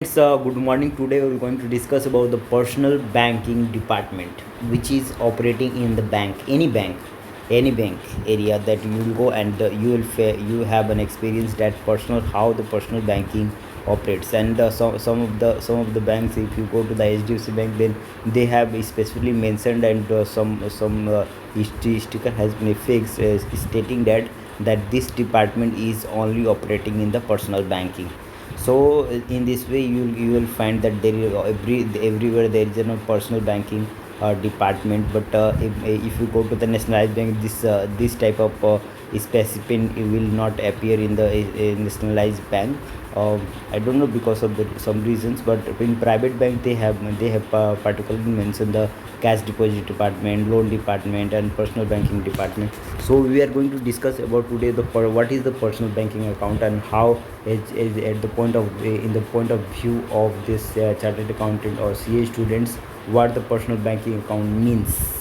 Good morning. Today we're going to discuss about the personal banking department, which is operating in the bank, any bank area that you will go and you have an experience that personal how the personal banking operates. And some of the banks, if you go to the HDFC Bank, then they have specifically mentioned, and some sticker has been fixed stating that this department is only operating in the personal banking. So in this way you will find that there is everywhere there is a personal banking department. But if you go to the nationalized bank, this type of specimen will not appear in the nationalized bank. I don't know because of some reasons, but in private bank they have particularly mentioned the cash deposit department, loan department, and personal banking department. So we are going to discuss about today what is the personal banking account, and how is at the point of in the point of view of this chartered accountant or CA students, what the personal banking account means.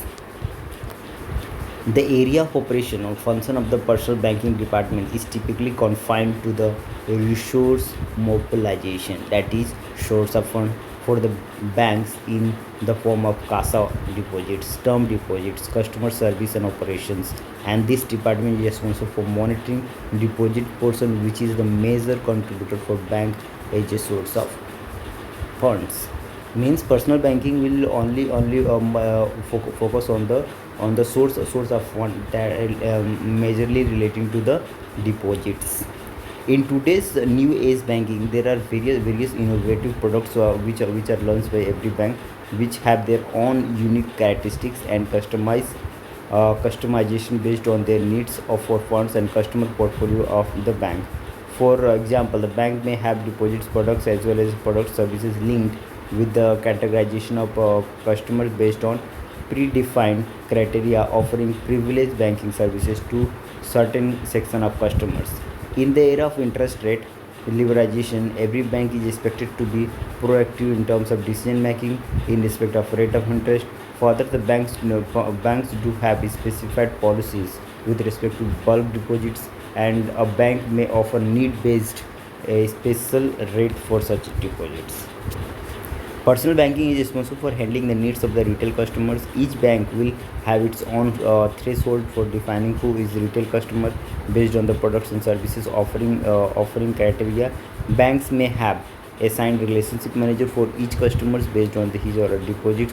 The area of operation or function of the personal banking department is typically confined to the resource mobilization, that is, source of fund for the banks in the form of CASA deposits, term deposits, customer service, and operations. And this department is responsible for monitoring deposit portion, which is the major contributor for bank as a source of funds. Means personal banking will only focus on the source of fund that majorly relating to the deposits. In today's new age banking, there are various innovative products which are launched by every bank, which have their own unique characteristics and customization based on their needs of for funds and customer portfolio of the bank. For example, the bank may have deposits products as well as product services linked with the categorization of customers based on predefined criteria, offering privileged banking services to certain section of customers. In the era of interest rate liberalization, every bank is expected to be proactive in terms of decision making in respect of rate of interest. Further, the banks do have specified policies with respect to bulk deposits, and a bank may offer need-based a special rate for such deposits. Personal banking is responsible for handling the needs of the retail customers. Each bank will have its own threshold for defining who is retail customer based on the products and services offering criteria. Banks may have assigned relationship manager for each customers based on his or her deposit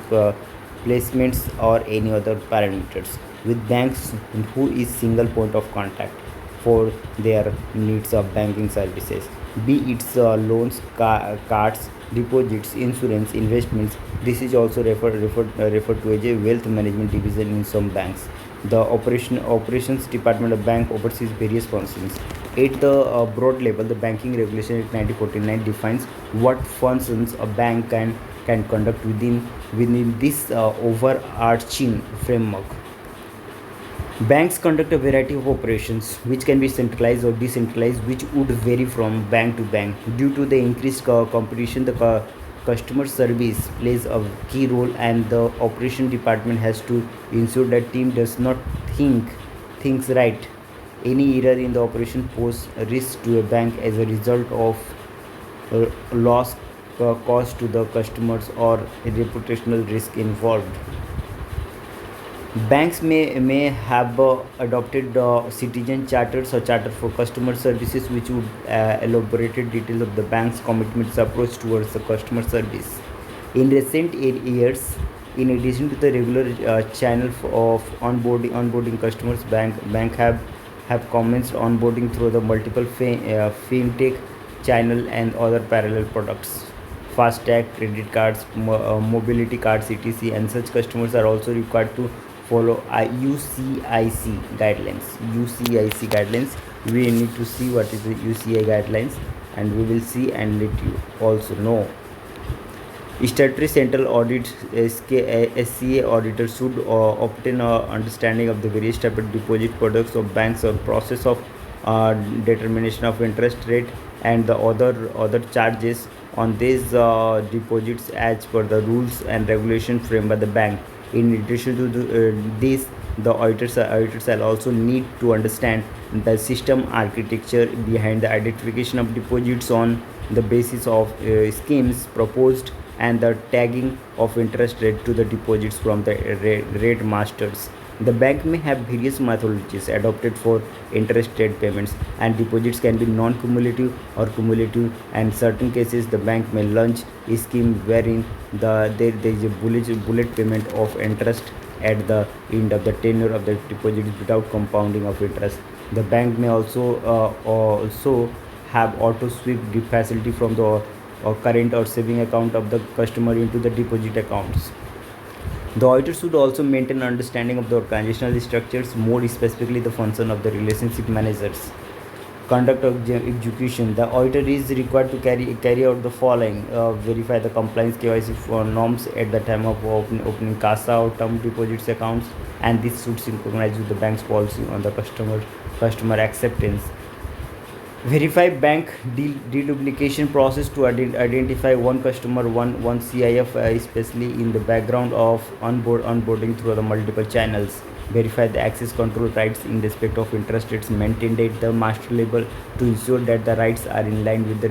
placements or any other parameters. With banks who is single point of contact for their needs of banking services, be it loans, cards, deposits, insurance, investments. This is also referred to as a wealth management division in some banks. The operations department of bank oversees various functions. At the broad level, the Banking Regulation Act 1949 defines what functions a bank can conduct within this overarching framework. Banks conduct a variety of operations which can be centralized or decentralized, which would vary from bank to bank. Due to the increased competition, the customer service plays a key role, and the operation department has to ensure that team does not think things right. Any error in the operation poses a risk to a bank as a result of loss caused to the customers or a reputational risk involved. Banks may have adopted citizen charters or charter for customer services, which would elaborate details of the bank's commitments approach towards the customer service. In recent years, in addition to the regular channel of onboarding customers, bank have commenced onboarding through the multiple fintech channel and other parallel products. Fastag, credit cards, mobility cards, etc. And such customers are also required to follow UCIC guidelines. UCIC guidelines. We need to see what is the UCI guidelines, and we will see and let you also know. Statutory central audit SCA auditors should obtain an understanding of the various type of deposit products of banks or process of determination of interest rate and the other charges on these deposits as per the rules and regulation framed by the bank. In addition to this, the auditors will also need to understand the system architecture behind the identification of deposits on the basis of schemes proposed and the tagging of interest rate to the deposits from the rate masters. The bank may have various methodologies adopted for interest rate payments, and deposits can be non-cumulative or cumulative. And in certain cases, the bank may launch a scheme wherein there is a bullet payment of interest at the end of the tenure of the deposit without compounding of interest. The bank may also have auto sweep facility from the current or saving account of the customer into the deposit accounts. The auditor should also maintain understanding of the organizational structures, more specifically the function of the relationship managers. Conduct of execution. The auditor is required to carry out the following: verify the compliance KYC for norms at the time of opening CASA or term deposits accounts, and this should synchronize with the bank's policy on the customer acceptance. Verify bank deduplication process to identify one customer, one CIF, especially in the background of onboarding through the multiple channels. Verify the access control rights in respect of interest rates maintained at the master level to ensure that the rights are in line with the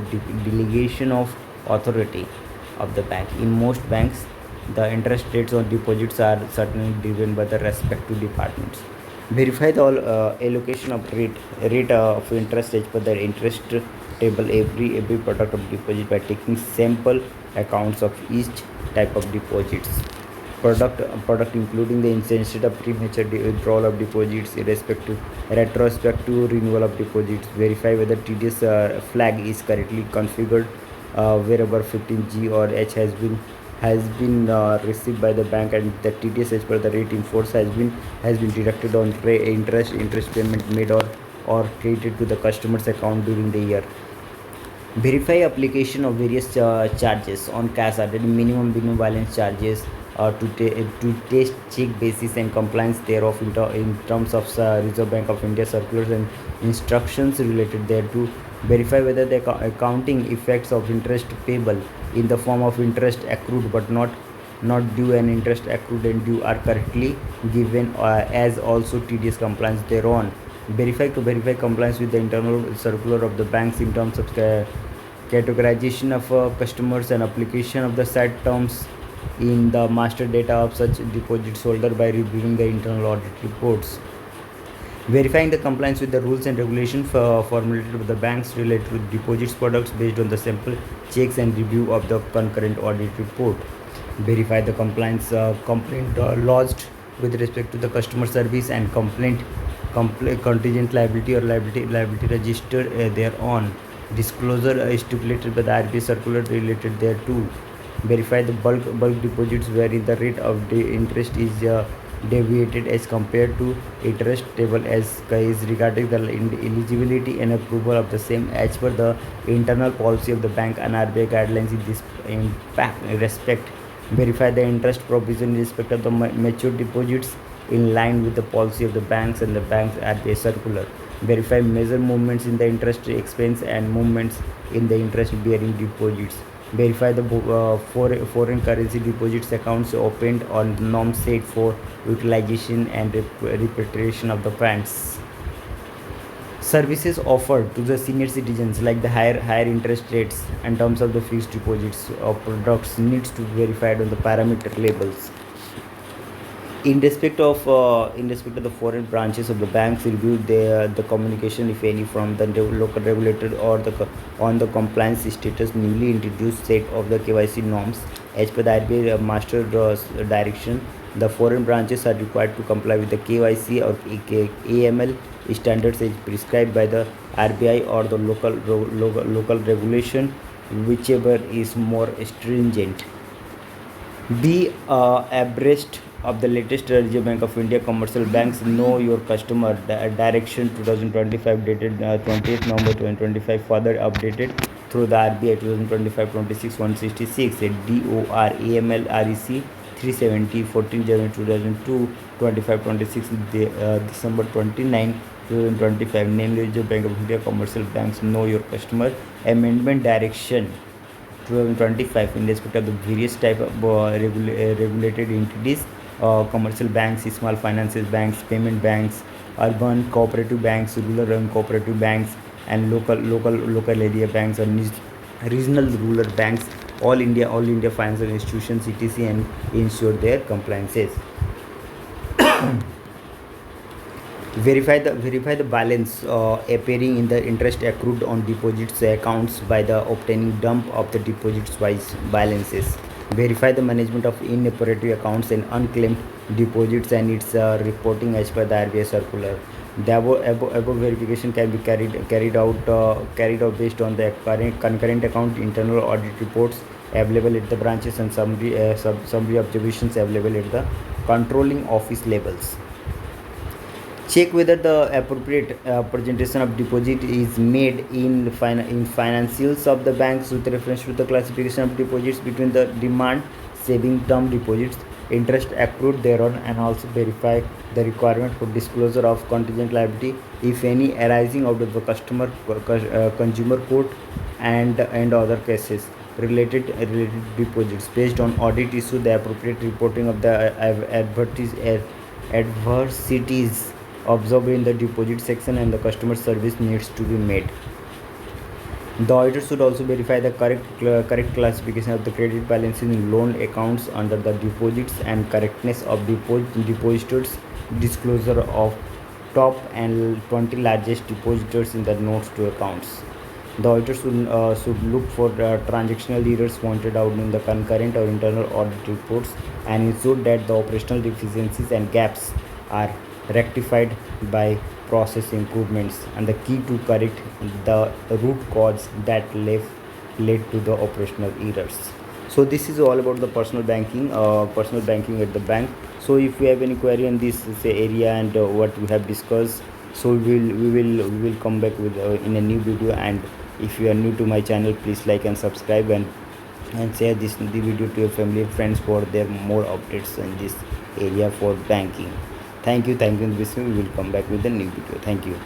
delegation of authority of the bank. In most banks, the interest rates on deposits are certainly driven by the respective departments. Verify the allocation of rate of interest as per the interest table every product of deposit by taking sample accounts of each type of deposits. Product including the incentive of premature withdrawal of deposits, irrespective retrospective renewal of deposits. Verify whether TDS flag is correctly configured wherever 15G or H has been received by the bank, and the TDS as per the rate in force has been deducted on interest payment made or credited to the customer's account during the year. Verify application of various charges on CASA, that minimum balance charges, to test check basis and compliance thereof in terms of Reserve Bank of India circulars and instructions related thereto. Verify whether the accounting effects of interest payable in the form of interest accrued but not due and interest accrued and due are correctly given, as also TDS compliance thereon. Verify compliance with the internal circular of the banks in terms of categorization of customers and application of the said terms in the master data of such deposits holder by reviewing the internal audit reports. Verifying the compliance with the rules and regulations formulated by the banks related to deposits products based on the sample checks and review of the concurrent audit report. Verify the compliance complaint lodged with respect to the customer service and complaint contingent liability or liability register thereon. Disclosure stipulated by the RBI circular related thereto. Verify the bulk deposits wherein the rate of the interest is deviated as compared to interest table as is regarding the eligibility and approval of the same as per the internal policy of the bank and RBI guidelines in this respect. Verify the interest provision in respect of the mature deposits in line with the policy of the banks and the bank's RBI circular. Verify major movements in the interest expense and movements in the interest bearing deposits. Verify the foreign currency deposits accounts opened on norms set for utilization and repatriation of the funds. Services offered to the senior citizens, like the higher interest rates and terms of the fixed deposits or products, needs to be verified on the parameter labels. In respect of the foreign branches of the banks, review the communication, if any, from the local regulator or on the compliance status newly introduced set of the KYC norms as per the RBI master direction. The foreign branches are required to comply with the KYC or AML standards as prescribed by the RBI or the local regulation, whichever is more stringent. Be abreast of the latest Reserve Bank of India Commercial Banks Know Your Customer Direction 2025 dated 20th November 2025, further updated through the RBI 2025-26-166 DORAML REC 370 14 January 2002 25-26 December 29 2025, namely Reserve Bank of India Commercial Banks Know Your Customer Amendment Direction 2025 in respect of the various type of regulated entities, commercial banks, small finances banks, payment banks, urban cooperative banks, rural and cooperative banks, and local area banks or regional rural banks, all India financial institutions, etc., and ensure their compliances. Verify the balance appearing in the interest accrued on deposits accounts by the obtaining dump of the deposits wise balances. Verify the management of inoperative accounts and unclaimed deposits and its reporting as per the RBI circular. The above verification can be carried out based on the concurrent account internal audit reports available at the branches and summary observations available at the controlling office levels. Check whether the appropriate presentation of deposit is made in financials of the banks with reference to the classification of deposits between the demand saving term deposits, interest accrued thereon, and also verify the requirement for disclosure of contingent liability, if any, arising out of the consumer court and other cases related deposits. Based on audit issue, the appropriate reporting of the adversities observed in the deposit section and the customer service needs to be made. The auditor should also verify the correct classification of the credit balances in loan accounts under the deposits and correctness of depositors' disclosure of top and 20 largest depositors in the notes to accounts. The auditor should look for transactional errors pointed out in the concurrent or internal audit reports and ensure that the operational deficiencies and gaps are rectified by process improvements, and the key to correct the root cause that led to the operational errors. So this is all about the personal banking at the bank. So if you have any query on this say area and what we have discussed, so we will come back with in a new video. And if you are new to my channel, please like and subscribe and share the video to your family and friends for their more updates in this area for banking. Thank you. We will come back with a new video. Thank you.